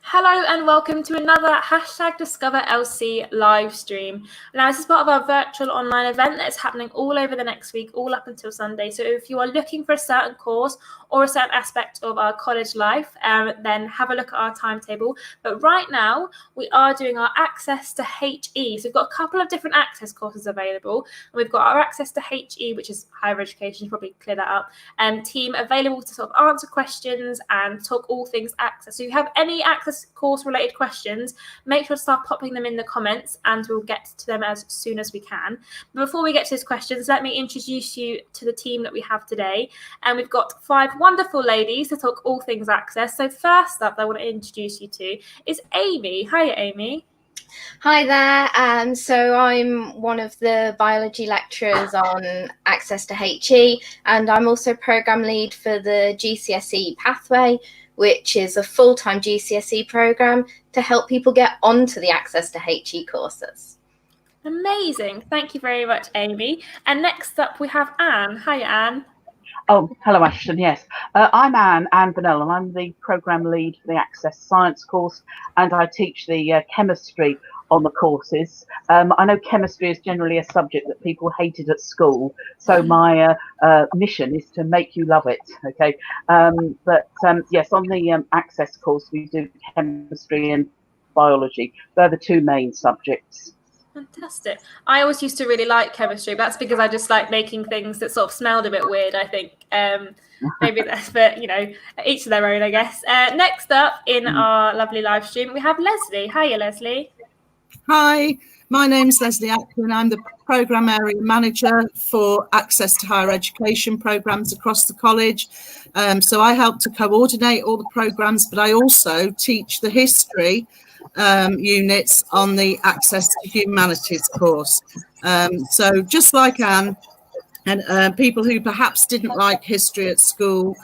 Hello and welcome to another #DiscoverLC live stream. Now, this is part of our virtual online event that is happening all over the next week, all up until Sunday. So if you are looking for a certain course or a certain aspect of our college life, then have a look at our timetable. But right now, we are doing our Access to HE. So we've got a couple of different access courses available. And we've got our Access to HE, which is higher education, you probably clear that up, team available to sort of answer questions and talk all things access. So if you have any access course related questions, make sure to start popping them in the comments and we'll get to them as soon as we can. But before we get to those questions, let me introduce you to the team that we have today. And we've got 5 wonderful ladies to talk all things access. So first up, I want to introduce you to is Amy. Hiya, Amy. Hi there. So I'm one of the biology lecturers on Access to HE, and I'm also program lead for the GCSE pathway, which is a full-time GCSE program to help people get onto the Access to HE courses. Amazing. Thank you very much, Amy. And next up, we have Anne. Hiya, Anne. Oh, hello, Ashton. Yes, I'm Anne Bonnell, and I'm the programme lead for the Access Science course, and I teach the chemistry on the courses. I know chemistry is generally a subject that people hated at school, so my mission is to make you love it, okay? Yes, on the Access course, we do chemistry and biology. They're the 2 main subjects. Fantastic. I always used to really like chemistry, but that's because I just like making things that sort of smelled a bit weird, I think. Maybe that's, but each to their own, I guess. Next up in our lovely live stream, we have Leslie. Hiya, Leslie. Hi, my name's Leslie Ackland. I'm the Programme Area Manager for Access to Higher Education programmes across the college. So I help to coordinate all the programmes, but I also teach the history units on the Access to Humanities course. So just like Anne, and people who perhaps didn't like history at school,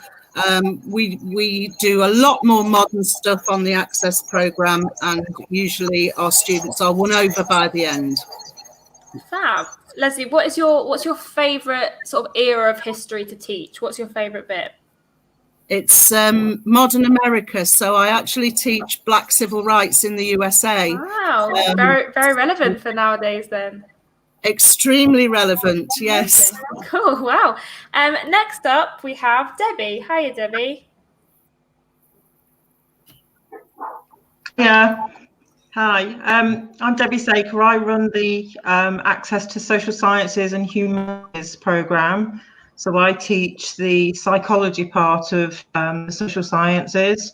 we do a lot more modern stuff on the Access programme, and usually our students are won over by the end. Fab. Leslie, what's your favourite sort of era of history to teach? What's your favourite bit? It's modern America, so I actually teach Black civil rights in the USA. Wow, very, very relevant for nowadays then. Extremely relevant, yes. Cool, wow. Next up, we have Debbie. Hiya, Debbie. Yeah, hi. I'm Debbie Saker. I run the Access to Social Sciences and Humanities programme. So I teach the psychology part of the social sciences.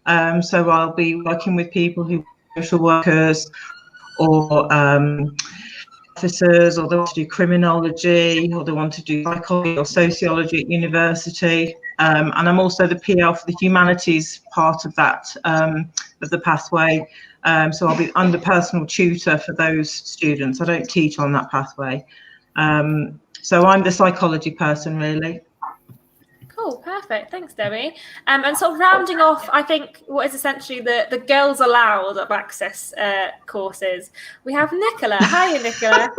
So I'll be working with people who are social workers or officers, or they want to do criminology, or they want to do psychology or sociology at university. And I'm also the PL for the humanities part of that, of the pathway. So I'm the personal tutor for those students. I don't teach on that pathway. So I'm the psychology person, really. Cool, perfect. Thanks, Debbie. And sort of rounding off, I think, what is essentially the girls allowed of Access courses, we have Nicola. Hiya, Nicola.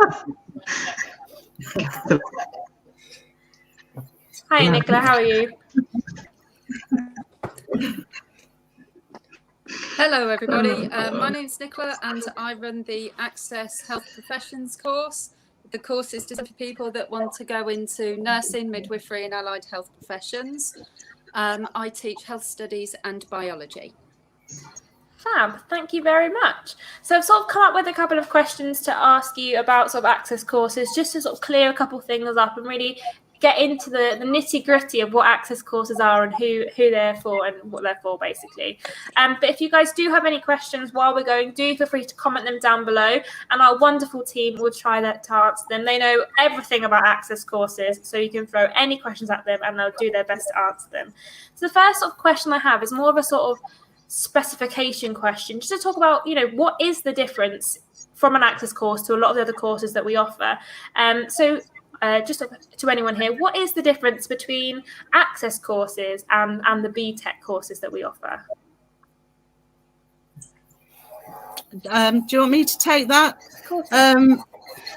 Hiya, Nicola. How are you? Hello, everybody. My name's Nicola, and I run the Access Health Professions course. The course is designed for people that want to go into nursing, midwifery and allied health professions. I teach health studies and biology. Fab, thank you very much. So I've sort of come up with a couple of questions to ask you about sort of Access courses, just to sort of clear a couple of things up and really get into the nitty-gritty of what Access courses are and who they're for and what they're for, basically. But if you guys do have any questions while we're going, do feel free to comment them down below, and our wonderful team will try to answer them. They know everything about Access courses, so you can throw any questions at them and they'll do their best to answer them. So the first sort of question I have is more of a sort of specification question, just to talk about, what is the difference from an Access course to a lot of the other courses that we offer. Just to anyone here, what is the difference between Access courses and the BTEC courses that we offer? Do you want me to take that? Of course.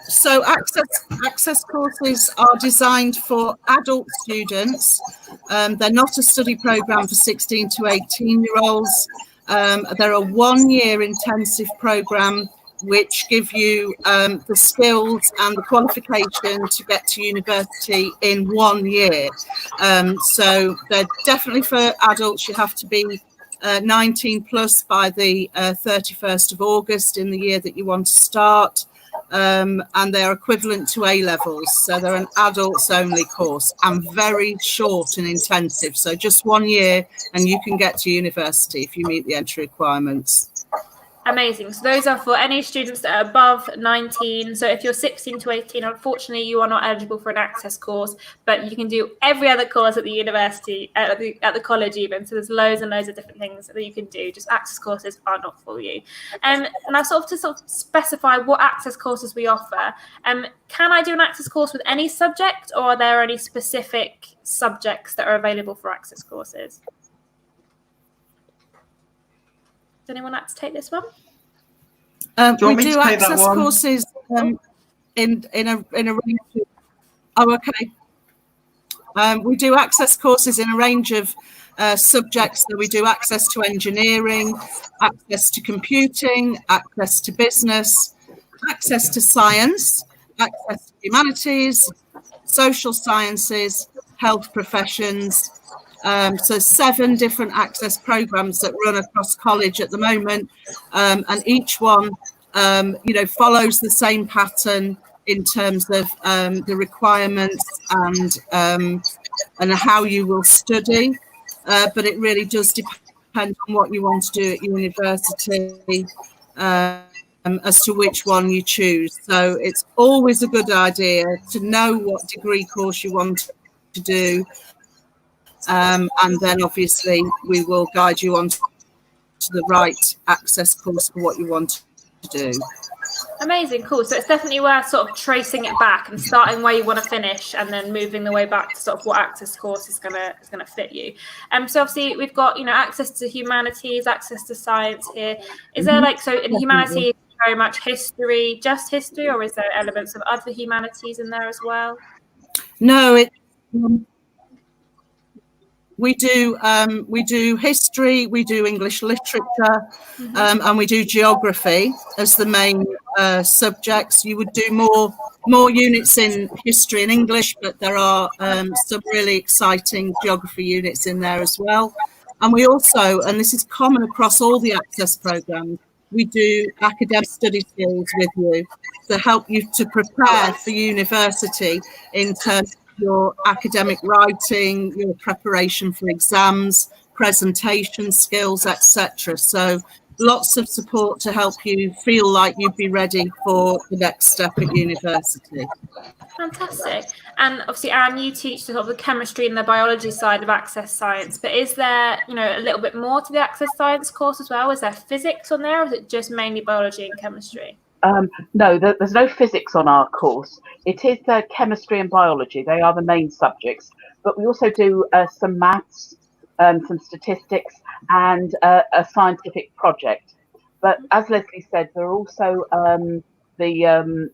So access courses are designed for adult students. They're not a study programme for 16 to 18-year-olds. They're a 1-year intensive programme which give you the skills and the qualification to get to university in 1 year. So they're definitely for adults. You have to be 19 plus by the 31st of August in the year that you want to start. And they're equivalent to A levels. So they're an adults only course and very short and intensive. So just 1 year and you can get to university if you meet the entry requirements. Amazing. So those are for any students that are above 19. So if you're 16 to 18, unfortunately, you are not eligible for an access course, but you can do every other course at the university, at the college even. So there's loads and loads of different things that you can do. Just access courses are not for you. And I to specify what access courses we offer. Can I do an access course with any subject, or are there any specific subjects that are available for access courses? Does anyone like to take this one? We do access courses in a range of, we do access courses in a range of subjects. So we do access to engineering, access to computing, access to business, access to science, access to humanities, social sciences, health professions. So 7 different access programs that run across college at the moment, and each one, follows the same pattern in terms of the requirements and how you will study. But it really does depend on what you want to do at university as to which one you choose. So it's always a good idea to know what degree course you want to do. And then obviously we will guide you on to the right access course for what you want to do. Amazing, cool. So it's definitely worth sort of tracing it back and starting where you want to finish, and then moving the way back to sort of what access course is gonna fit you. So obviously we've got access to humanities, access to science here. Is there in humanities very much history, just history, or is there elements of other humanities in there as well? No, we do history, we do English literature, and we do geography as the main subjects. You would do more units in history and English, but there are some really exciting geography units in there as well. And we also, and this is common across all the access programs, we do academic study skills with you to help you to prepare for university in terms of your academic writing, your preparation for exams, presentation skills, etc. So lots of support to help you feel like you'd be ready for the next step at university. Fantastic. And obviously, Anne, you teach sort of the chemistry and the biology side of access science, but is there, a little bit more to the access science course as well? Is there physics on there, or is it just mainly biology and chemistry? No, there's no physics on our course. It is chemistry and biology. They are the main subjects, but we also do some maths, some statistics, and a scientific project. But as Leslie said, there are also the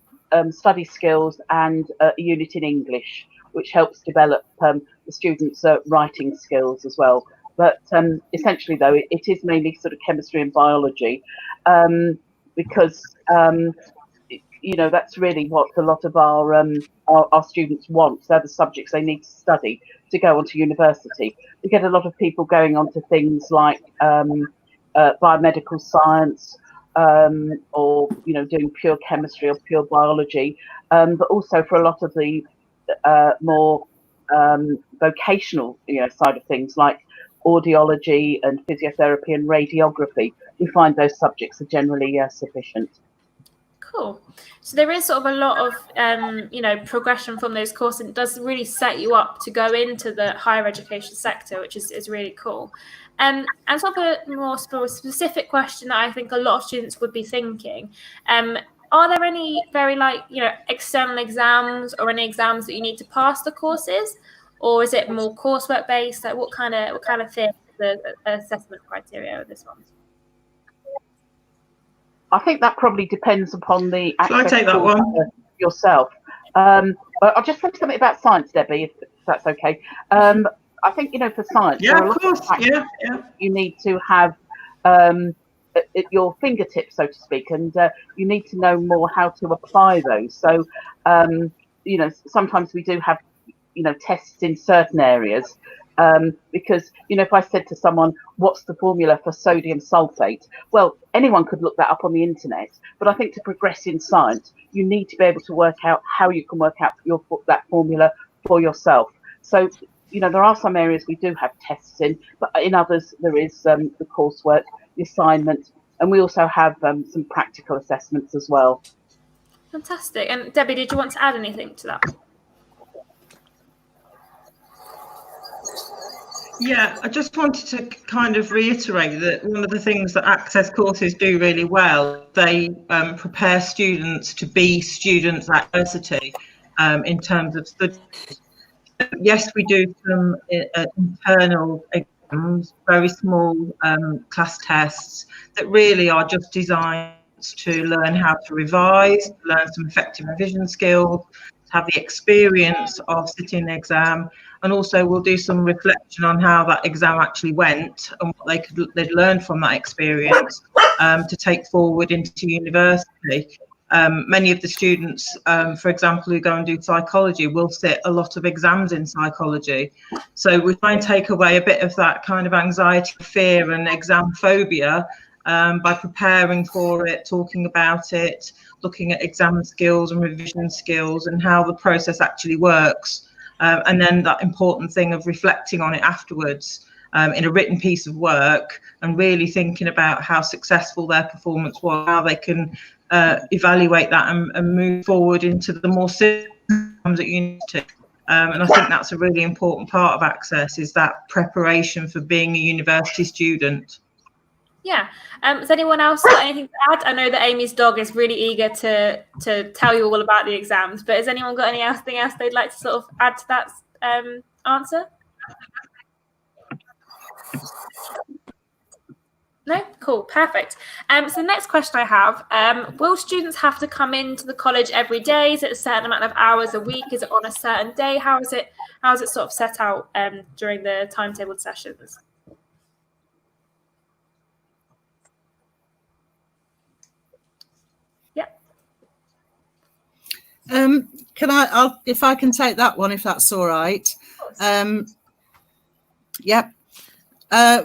study skills and a unit in English, which helps develop the students' writing skills as well. But essentially, though, it is mainly sort of chemistry and biology. Because that's really what a lot of our students want. They're the subjects they need to study to go on to university. We get a lot of people going on to things like biomedical science, or doing pure chemistry or pure biology, but also for a lot of the more vocational side of things like audiology and physiotherapy and radiography. We find those subjects are generally sufficient. Cool. So there is sort of a lot of, progression from those courses, and it does really set you up to go into the higher education sector, which is really cool. And sort of a more specific question that I think a lot of students would be thinking, are there any very external exams or any exams that you need to pass the courses, or is it more coursework based? Like what kind of thing is the assessment criteria of this one? I think that probably depends upon the access. Shall I take that one yourself? But I'll just say something about science, Debbie, if that's okay. I think for science, yeah, of course, yeah. You need to have at your fingertips, so to speak, and you need to know more how to apply those. So, sometimes we do have, tests in certain areas, because, if I said to someone, what's the formula for sodium sulfate? Well, anyone could look that up on the internet, but I think to progress in science, you need to be able to work out how you can work out that formula for yourself. So, there are some areas we do have tests in, but in others there is the coursework, the assignment, and we also have some practical assessments as well. Fantastic. And Debbie, did you want to add anything to that? Yeah, I just wanted to kind of reiterate that one of the things that Access courses do really well, they prepare students to be students at university in terms of studies. Yes, we do some internal exams, very small class tests that really are just designed to learn how to revise, learn some effective revision skills, have the experience of sitting the exam, and also we'll do some reflection on how that exam actually went and what they'd learn from that experience to take forward into university. Many of the students, for example, who go and do psychology will sit a lot of exams in psychology. So we try and take away a bit of that kind of anxiety, fear and exam phobia by preparing for it, talking about it, looking at exam skills and revision skills and how the process actually works. And then that important thing of reflecting on it afterwards in a written piece of work and really thinking about how successful their performance was, how they can evaluate that and move forward into the more systems at university. And I think that's a really important part of Access, is that preparation for being a university student. Yeah. Has anyone else got anything to add? I know that Amy's dog is really eager to tell you all about the exams, but has anyone got anything else they'd like to sort of add to that answer? No? Cool. Perfect. So the next question I have, will students have to come into the college every day? Is it a certain amount of hours a week? Is it on a certain day? How is it sort of set out during the timetabled sessions? If I can take that one, if that's all right.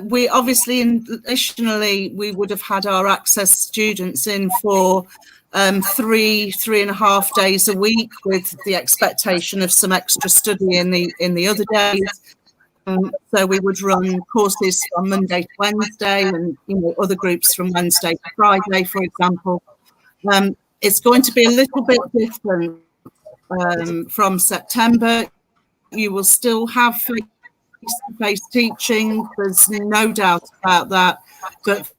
We obviously, additionally, we would have had our Access students in for 3.5 days a week, with the expectation of some extra study in the other days. So we would run courses from Monday to Wednesday, and other groups from Wednesday to Friday, for example. It's going to be a little bit different from September. You will still have face-to-face teaching, there's no doubt about that, but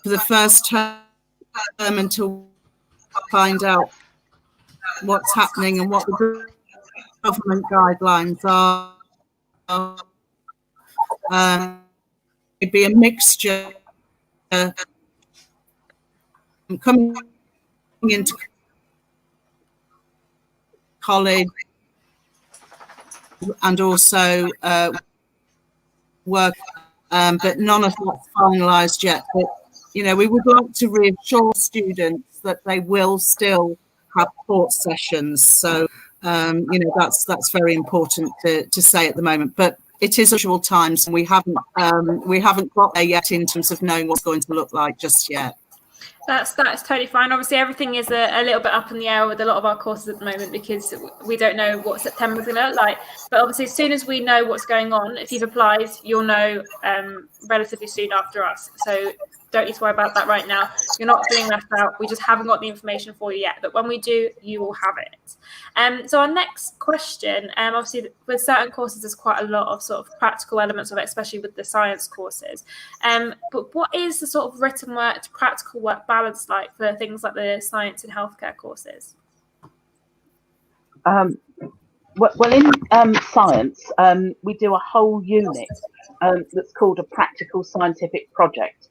for the first term, until we find out what's happening and what the government guidelines are, it'd be a mixture coming into college and also work, but none of that's finalised yet. But we would like to reassure students that they will still have court sessions. So that's very important to say at the moment. But it is usual times, and we haven't got there yet in terms of knowing what's going to look like just yet. That's totally fine. Obviously, everything is a little bit up in the air with a lot of our courses at the moment, because we don't know what September's going to look like. But obviously, as soon as we know what's going on, if you've applied, you'll know relatively soon after us. So don't need to worry about that right now. You're not feeling left out. We just haven't got the information for you yet. But when we do, you will have it. So our next question, obviously with certain courses, there's quite a lot of sort of practical elements of it, especially with the science courses. But what is the sort of written work to practical work balance like for things like the science and healthcare courses? Well, in science, we do a whole unit that's called a practical scientific project,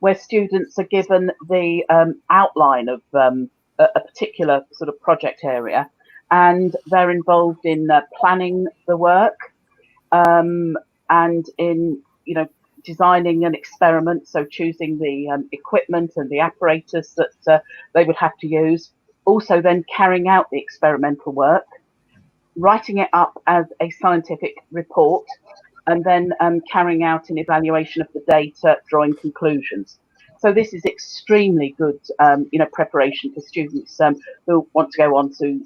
where students are given the outline of a particular sort of project area, and they're involved in planning the work and in designing an experiment, so choosing the equipment and the apparatus that they would have to use, also then carrying out the experimental work, writing it up as a scientific report, and then carrying out an evaluation of the data, drawing conclusions. So this is extremely good, preparation for students who want to go on to,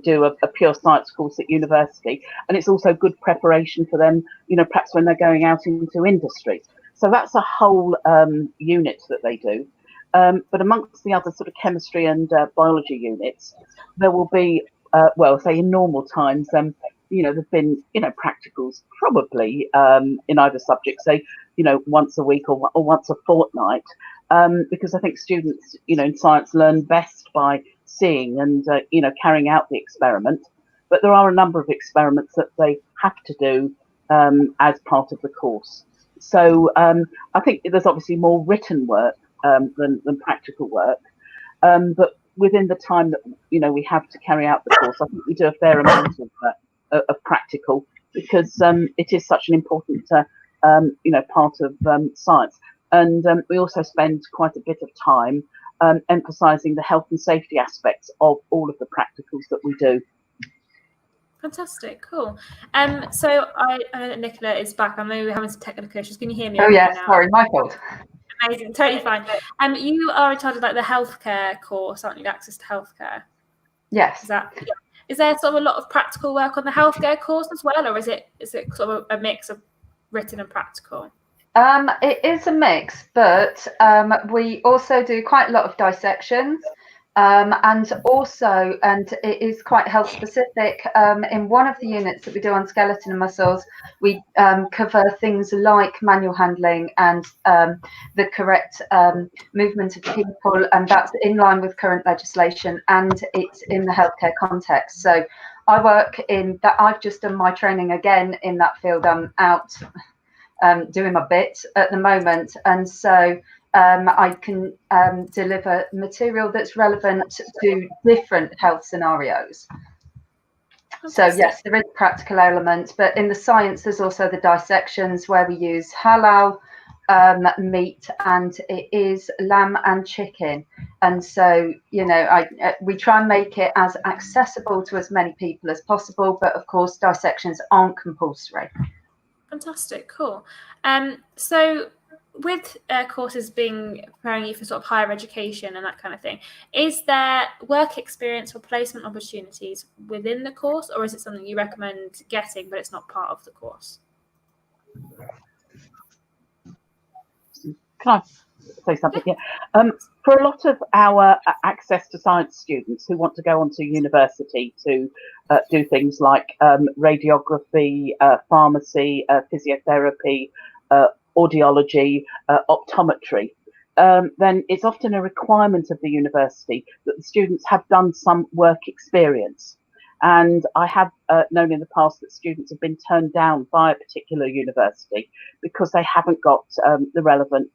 do a pure science course at university. And it's also good preparation for them, perhaps when they're going out into industry. So that's a whole unit that they do. But amongst the other sort of chemistry and biology units, there will be, say in normal times, there've been, practicals probably in either subject, say, once a week or once a fortnight, because I think students, in science learn best by seeing and, carrying out the experiment. But there are a number of experiments that they have to do as part of the course. So I think there's obviously more written work than practical work. But within the time that, we have to carry out the course, I think we do a fair amount of practical, because it is such an important part of science. And we also spend quite a bit of time emphasising the health and safety aspects of all of the practicals that we do. Fantastic, cool. So I know that Nicola is back. I know we're having some technical issues. Can you hear me? Oh yes, sorry, my fault. Amazing, totally fine. You are in charge of like the healthcare course, aren't you? Access to healthcare. Yes. Is there sort of a lot of practical work on the healthcare course as well, or is it sort of a mix of written and practical? It is a mix, but we also do quite a lot of dissections, and it is quite health specific. In one of the units that we do on skeleton and muscles, we cover things like manual handling and the correct movement of people, and that's in line with current legislation, and it's in the healthcare context. So I work in that. I've just done my training again in that field. I'm out doing my bit at the moment, and so I can deliver material that's relevant to different health scenarios. So yes, there is a practical element, but in the science there's also the dissections where we use halal meat, and it is lamb and chicken, and so we try and make it as accessible to as many people as possible, but of course dissections aren't compulsory. Fantastic, cool. So with courses being preparing you for sort of higher education and that kind of thing, is there work experience or placement opportunities within the course, or is it something you recommend getting but it's not part of the course? Can I say something? Yeah. For a lot of our access to science students who want to go on to university to do things like radiography, pharmacy, physiotherapy, audiology, optometry, then it's often a requirement of the university that the students have done some work experience. And I have known in the past that students have been turned down by a particular university because they haven't got the relevant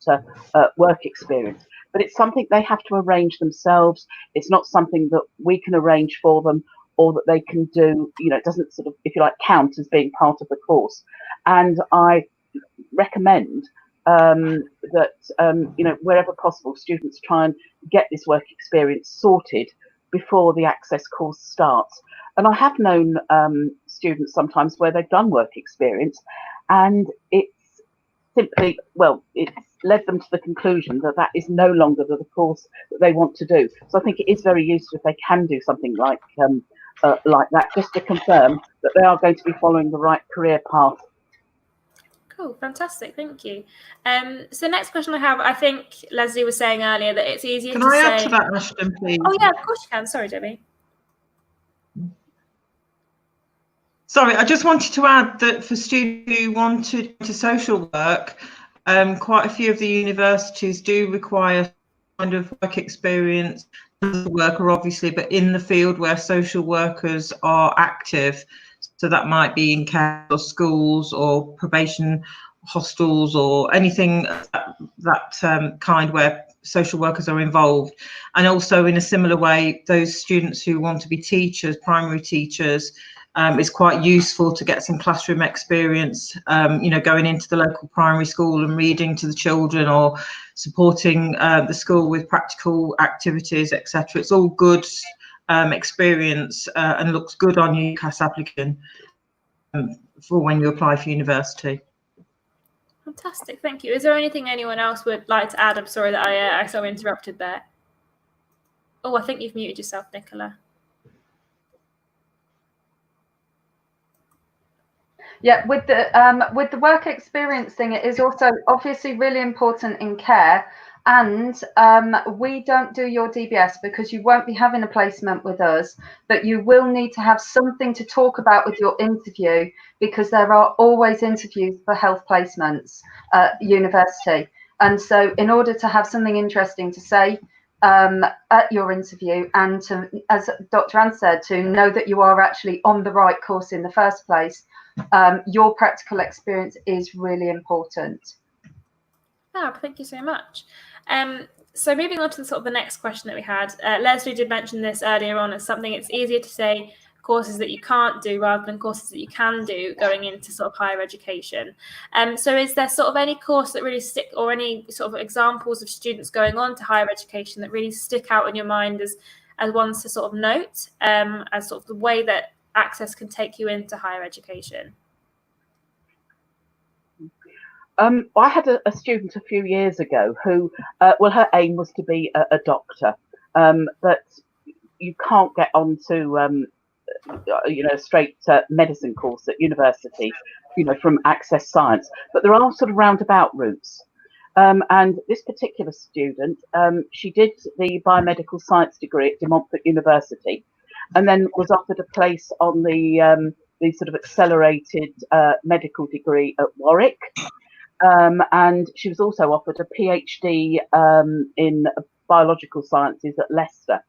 work experience. But it's something they have to arrange themselves. It's not something that we can arrange for them or that they can do. It doesn't sort of, if you like, count as being part of the course. And I recommend that, wherever possible, students try and get this work experience sorted before the access course starts. And I have known students sometimes where they've done work experience, and it's simply, it's led them to the conclusion that that is no longer the course that they want to do. So I think it is very useful if they can do something like that, just to confirm that they are going to be following the right career path. Cool, fantastic, thank you. So next question I have, I think Leslie was saying earlier that it's easier Can to I say... add to that, Ashton, please? Oh yeah, of course you can. Sorry, Debbie. Sorry, I just wanted to add that for students who want to do social work, quite a few of the universities do require kind of work experience as a worker, obviously, but in the field where social workers are active. So that might be in care or schools or probation hostels or anything that kind where social workers are involved. And also in a similar way, those students who want to be teachers, primary teachers, It's quite useful to get some classroom experience, going into the local primary school and reading to the children, or supporting the school with practical activities, etc. It's all good experience and looks good on your UCAS applicant for when you apply for university. Fantastic, thank you. Is there anything anyone else would like to add? I'm sorry that I so interrupted there. Oh, I think you've muted yourself, Nicola. Yeah, with the work experience thing, it is also obviously really important in care. And we don't do your DBS because you won't be having a placement with us, but you will need to have something to talk about with your interview, because there are always interviews for health placements at university. And so in order to have something interesting to say at your interview, and to, as Dr. Ann said, to know that you are actually on the right course in the first place, your practical experience is really important. Oh, thank you so much. So moving on to the next question that we had, Leslie did mention this earlier on as something it's easier to say courses that you can't do rather than courses that you can do going into higher education. So is there any course that really stick, or any examples of students going on to higher education that really stick out in your mind as ones to note, as the way that Access can take you into higher education? I had a student a few years ago who, her aim was to be a doctor, but you can't get onto, a straight medicine course at university, from Access Science. But there are roundabout routes. And this particular student, she did the biomedical science degree at De Montfort University, and then was offered a place on the accelerated medical degree at Warwick. And she was also offered a PhD in biological sciences at Leicester.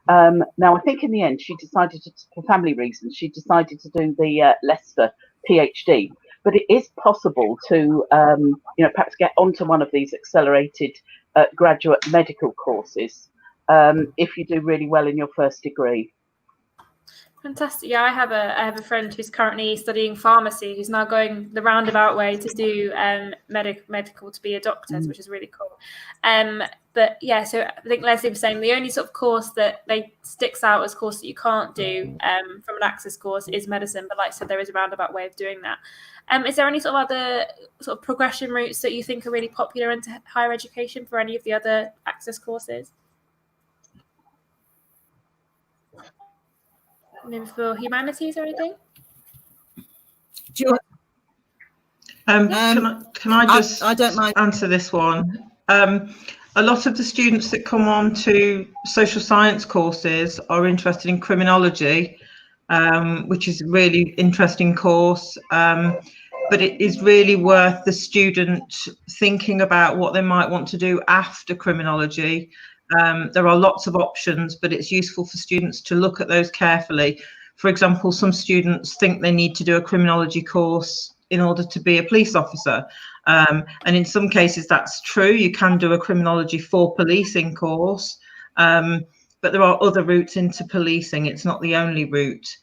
Now, I think in the end, she decided for family reasons, she decided to do the Leicester PhD. But it is possible to, perhaps get onto one of these accelerated graduate medical courses if you do really well in your first degree. Fantastic. Yeah, I have a friend who's currently studying pharmacy, who's now going the roundabout way to do medical to be a doctor, which is really cool. But yeah, so I think Leslie was saying the only course that sticks out as course that you can't do from an Access course is medicine. But like I said, there is a roundabout way of doing that. Is there any other progression routes that you think are really popular into higher education for any of the other Access courses? Maybe for humanities or anything? Do you can I just I don't mind. answer this one? A lot of the students that come on to social science courses are interested in criminology, which is a really interesting course. But it is really worth the student thinking about what they might want to do after criminology. There are lots of options, but it's useful for students to look at those carefully. For example, some students think they need to do a criminology course in order to be a police officer. And in some cases, that's true. You can do a criminology for policing course, but there are other routes into policing. It's not the only route.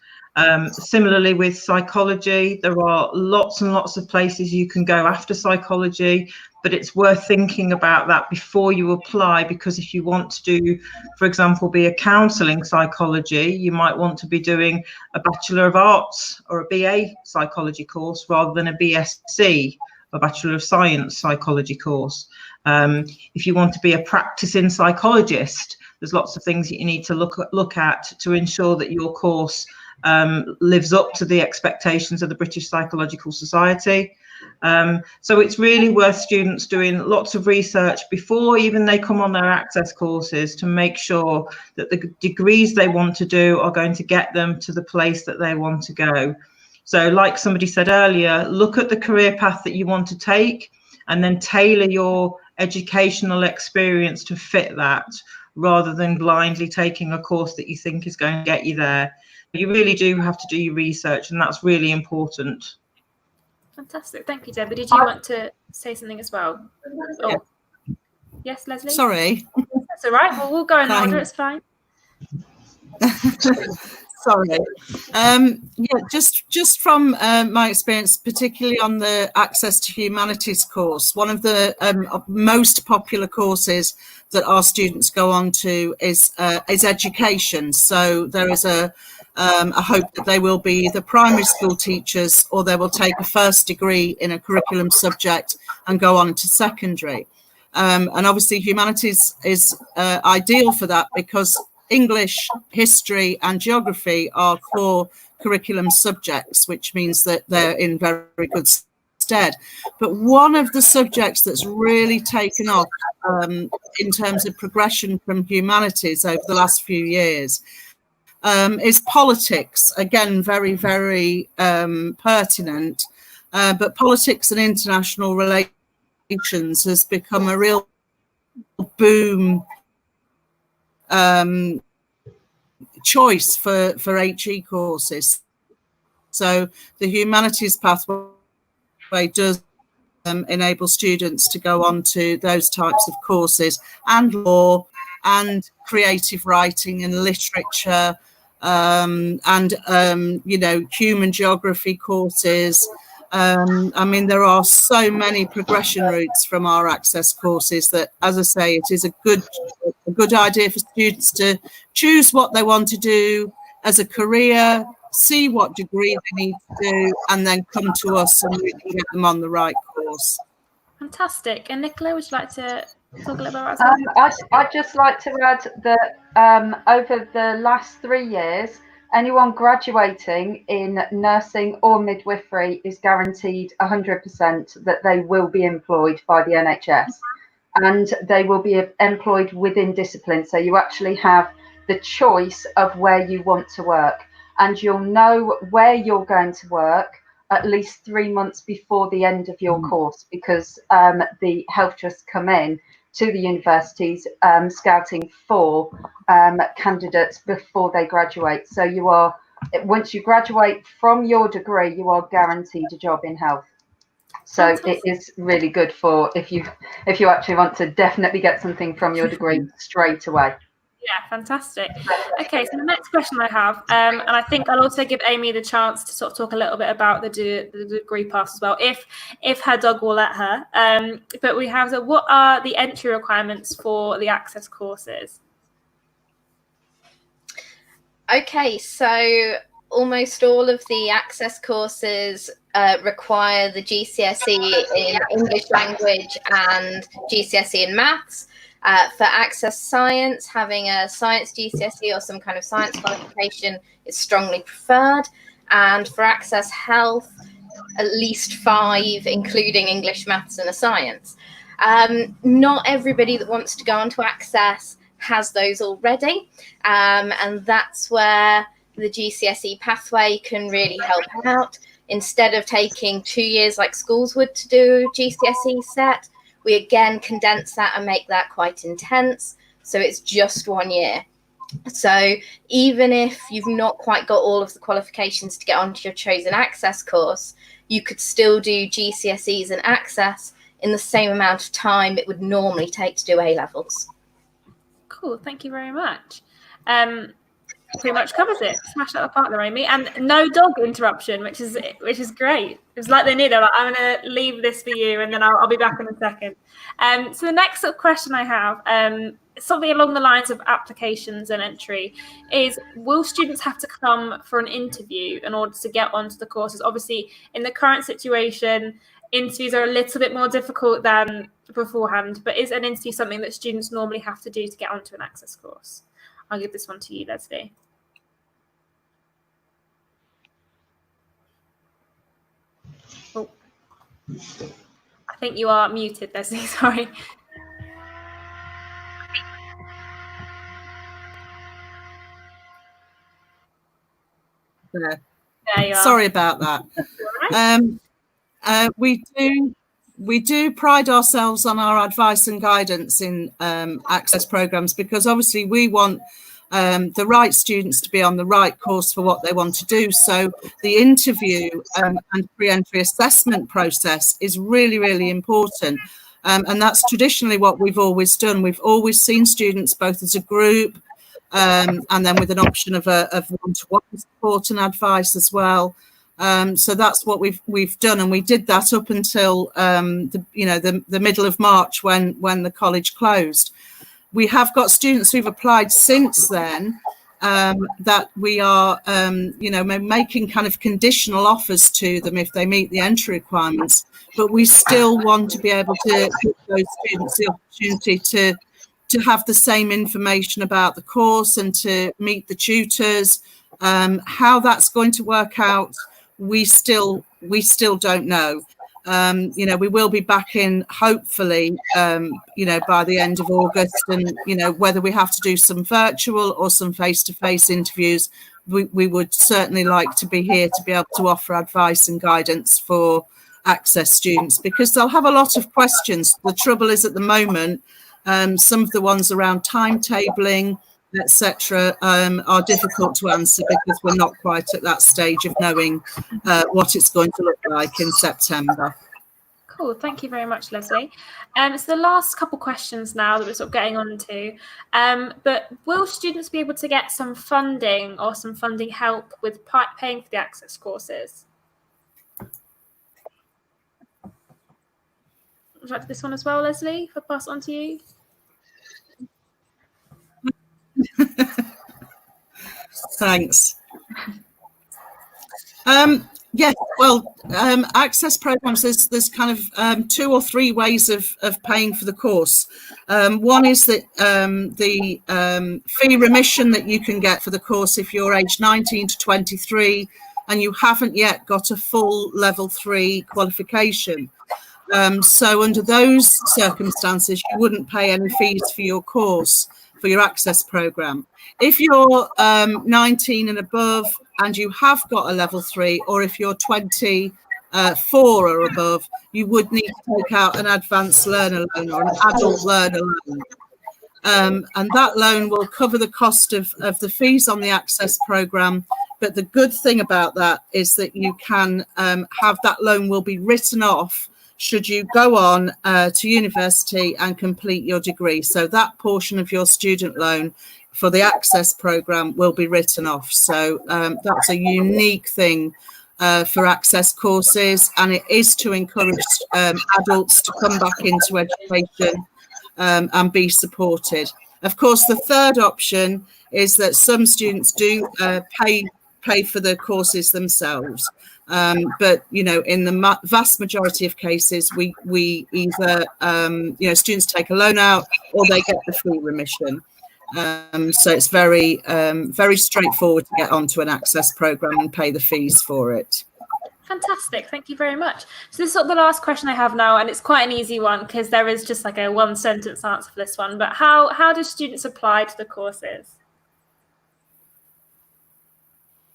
Similarly with psychology, there are lots and lots of places you can go after psychology, but it's worth thinking about that before you apply, because if you want to do, for example, be a counselling psychology, you might want to be doing a Bachelor of Arts or a BA psychology course rather than a BSc, a Bachelor of Science psychology course. If you want to be a practicing psychologist, there's lots of things that you need to look at to ensure that your course lives up to the expectations of the British Psychological Society. So it's really worth students doing lots of research before even they come on their Access courses to make sure that the degrees they want to do are going to get them to the place that they want to go. So like somebody said earlier, look at the career path that you want to take and then tailor your educational experience to fit that, rather than blindly taking a course that you think is going to get you there. You really do have to do your research, and that's really important. Fantastic. Thank you, Deborah. Did you want to say something as well? Oh. Yes, Leslie? Sorry. That's all right. Well, we'll go in order. It's fine. Sorry. Yeah, just from my experience, particularly on the Access to Humanities course, one of the most popular courses that our students go on to is education. So there is a hope that they will be either primary school teachers or they will take a first degree in a curriculum subject and go on to secondary. And obviously humanities is ideal for that because English, history and geography are core curriculum subjects, which means that they're in very good stead. But one of the subjects that's really taken off in terms of progression from humanities over the last few years is politics. Again, very, very pertinent. But politics and international relations has become a real boom choice for HE courses. So the humanities pathway does enable students to go on to those types of courses, and law and creative writing and literature, and you know, human geography courses. I mean, there are so many progression routes from our access courses that, as I say, it is a good idea for students to choose what they want to do as a career, see what degree they need to do, and then come to us and we can get them on the right course. Fantastic. And Nicola, would you like to talk a little bit about that? I'd just like to add that over the last 3 years, anyone graduating in nursing or midwifery is guaranteed 100% that they will be employed by the NHS, and they will be employed within discipline. So you actually have the choice of where you want to work, and you'll know where you're going to work at least 3 months before the end of your course, because the health trusts come in to the universities scouting for candidates before they graduate. So you are, once you graduate from your degree, you are guaranteed a job in health. So it is really good for if you actually want to definitely get something from your degree straight away. Yeah, fantastic. Okay, so the next question I have, and I think I'll also give Amy the chance to sort of talk a little bit about the degree pass as well, if her dog will let her. But we have, so what are the entry requirements for the access courses? Okay, so almost all of the access courses require the GCSE in English language and GCSE in maths. For access science, having a science GCSE or some kind of science qualification is strongly preferred. And for access health, at least 5, including English, maths and a science. Not everybody that wants to go on to access has those already. And that's where the GCSE pathway can really help out. Instead of taking 2 years like schools would to do GCSE set, we again condense that and make that quite intense. So it's just 1 year. So even if you've not quite got all of the qualifications to get onto your chosen access course, you could still do GCSEs and access in the same amount of time it would normally take to do A-levels. Cool, thank you very much. Pretty much covers it. Smash out the park there, Amy. And no dog interruption, which is great. It's like they knew. They're like, I'm going to leave this for you, and then I'll be back in a second. So the next sort of question I have, something along the lines of applications and entry, is will students have to come for an interview in order to get onto the courses? Obviously, in the current situation, interviews are a little bit more difficult than beforehand, but is an interview something that students normally have to do to get onto an access course? I'll give this one to you, Leslie. Oh, I think you are muted, Leslie. Sorry. There you are. Sorry about that. We do pride ourselves on our advice and guidance in access programs, because obviously we want the right students to be on the right course for what they want to do. So the interview and pre-entry assessment process is really, really important. And that's traditionally what we've always done. We've always seen students both as a group and then with an option of one-to-one support and advice as well. So that's what we've done, and we did that up until the middle of March when the college closed. We have got students who've applied since then that we are making kind of conditional offers to them if they meet the entry requirements, but we still want to be able to give those students the opportunity to have the same information about the course and to meet the tutors. How that's going to work out, we still don't know. We will be back in hopefully by the end of August, and whether we have to do some virtual or some face-to-face interviews, we would certainly like to be here to be able to offer advice and guidance for Access students, because they'll have a lot of questions. The trouble is, at the moment, some of the ones around timetabling, etc., are difficult to answer because we're not quite at that stage of knowing what it's going to look like in September. Cool, thank you very much, Leslie. So the last couple questions now that we're sort of getting on to, but will students be able to get some funding or some funding help with paying for the Access courses? Would you like this one as well, Leslie, if I pass it on to you? Thanks. Yes, well, Access programs, there's kind of 2 or 3 ways of paying for the course. One is that the fee remission that you can get for the course if you're aged 19 to 23 and you haven't yet got a full level 3 qualification. So under those circumstances, you wouldn't pay any fees for your course, for your Access program. If you're 19 and above and you have got a level 3, or if you're 24 or above, you would need to take out an advanced learner loan or an adult learner loan. And that loan will cover the cost of the fees on the Access program. But the good thing about that is that you can have that loan will be written off should you go on to university and complete your degree. So that portion of your student loan for the Access program will be written off. So that's a unique thing for Access courses, and it is to encourage adults to come back into education and be supported. Of course, the third option is that some students do pay for the courses themselves. But in the vast majority of cases, we either students take a loan out or they get the fee remission. So it's very straightforward to get onto an Access program and pay the fees for it. Fantastic, thank you very much. So this is sort of the last question I have now, and it's quite an easy one because there is just like a 1-sentence answer for this one. But how do students apply to the courses?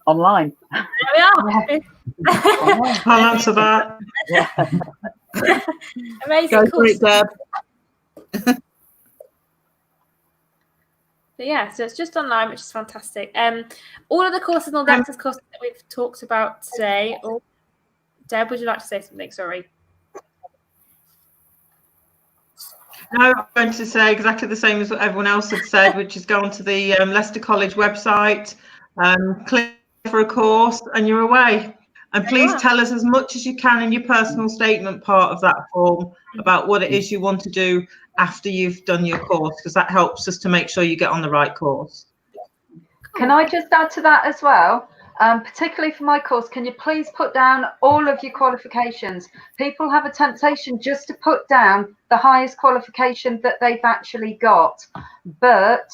Online. There we are. Yeah. I'll answer that. Yeah. Amazing. Go Cool. for it, Deb. But yeah, so it's just online, which is fantastic. All of the courses and all the Access courses that we've talked about today. Oh, Deb, would you like to say something? Sorry. No, I'm going to say exactly the same as what everyone else had said, which is go onto the Leicester College website, click for a course, and you're away. And please tell us as much as you can in your personal statement part of that form about what it is you want to do after you've done your course, because that helps us to make sure you get on the right course. Can I just add to that as well? Particularly for my course, can you please put down all of your qualifications? People have a temptation just to put down the highest qualification that they've actually got. But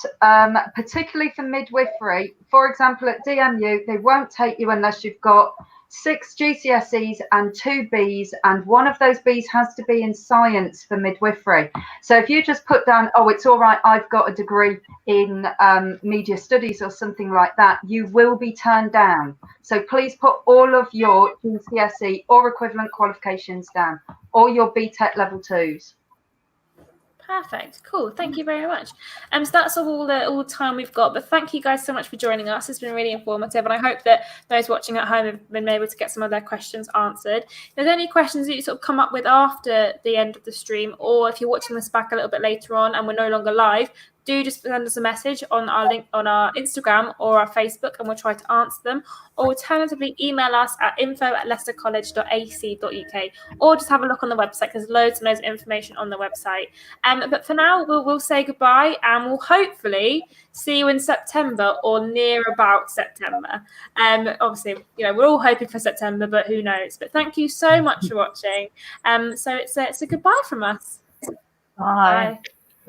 particularly for midwifery, for example, at DMU, they won't take you unless you've got 6 GCSEs and 2 Bs, and one of those Bs has to be in science for midwifery. So if you just put down, oh, it's all right, I've got a degree in media studies or something like that, you will be turned down. So please put all of your GCSE or equivalent qualifications down, or your BTEC level 2s. Perfect. Cool. Thank you very much. So that's all the time we've got. But thank you guys so much for joining us. It's been really informative, and I hope that those watching at home have been able to get some of their questions answered. If there's any questions that you sort of come up with after the end of the stream, or if you're watching this back a little bit later on and we're no longer live, do just send us a message on our link on our Instagram or our Facebook, and we'll try to answer them. Or alternatively, email us at info@leicestercollege.ac.uk, or just have a look on the website. There's loads and loads of information on the website. But for now, we'll say goodbye, and we'll hopefully see you in September or near about September. Obviously, we're all hoping for September, but who knows? But thank you so much for watching. So it's a goodbye from us. Bye. Bye.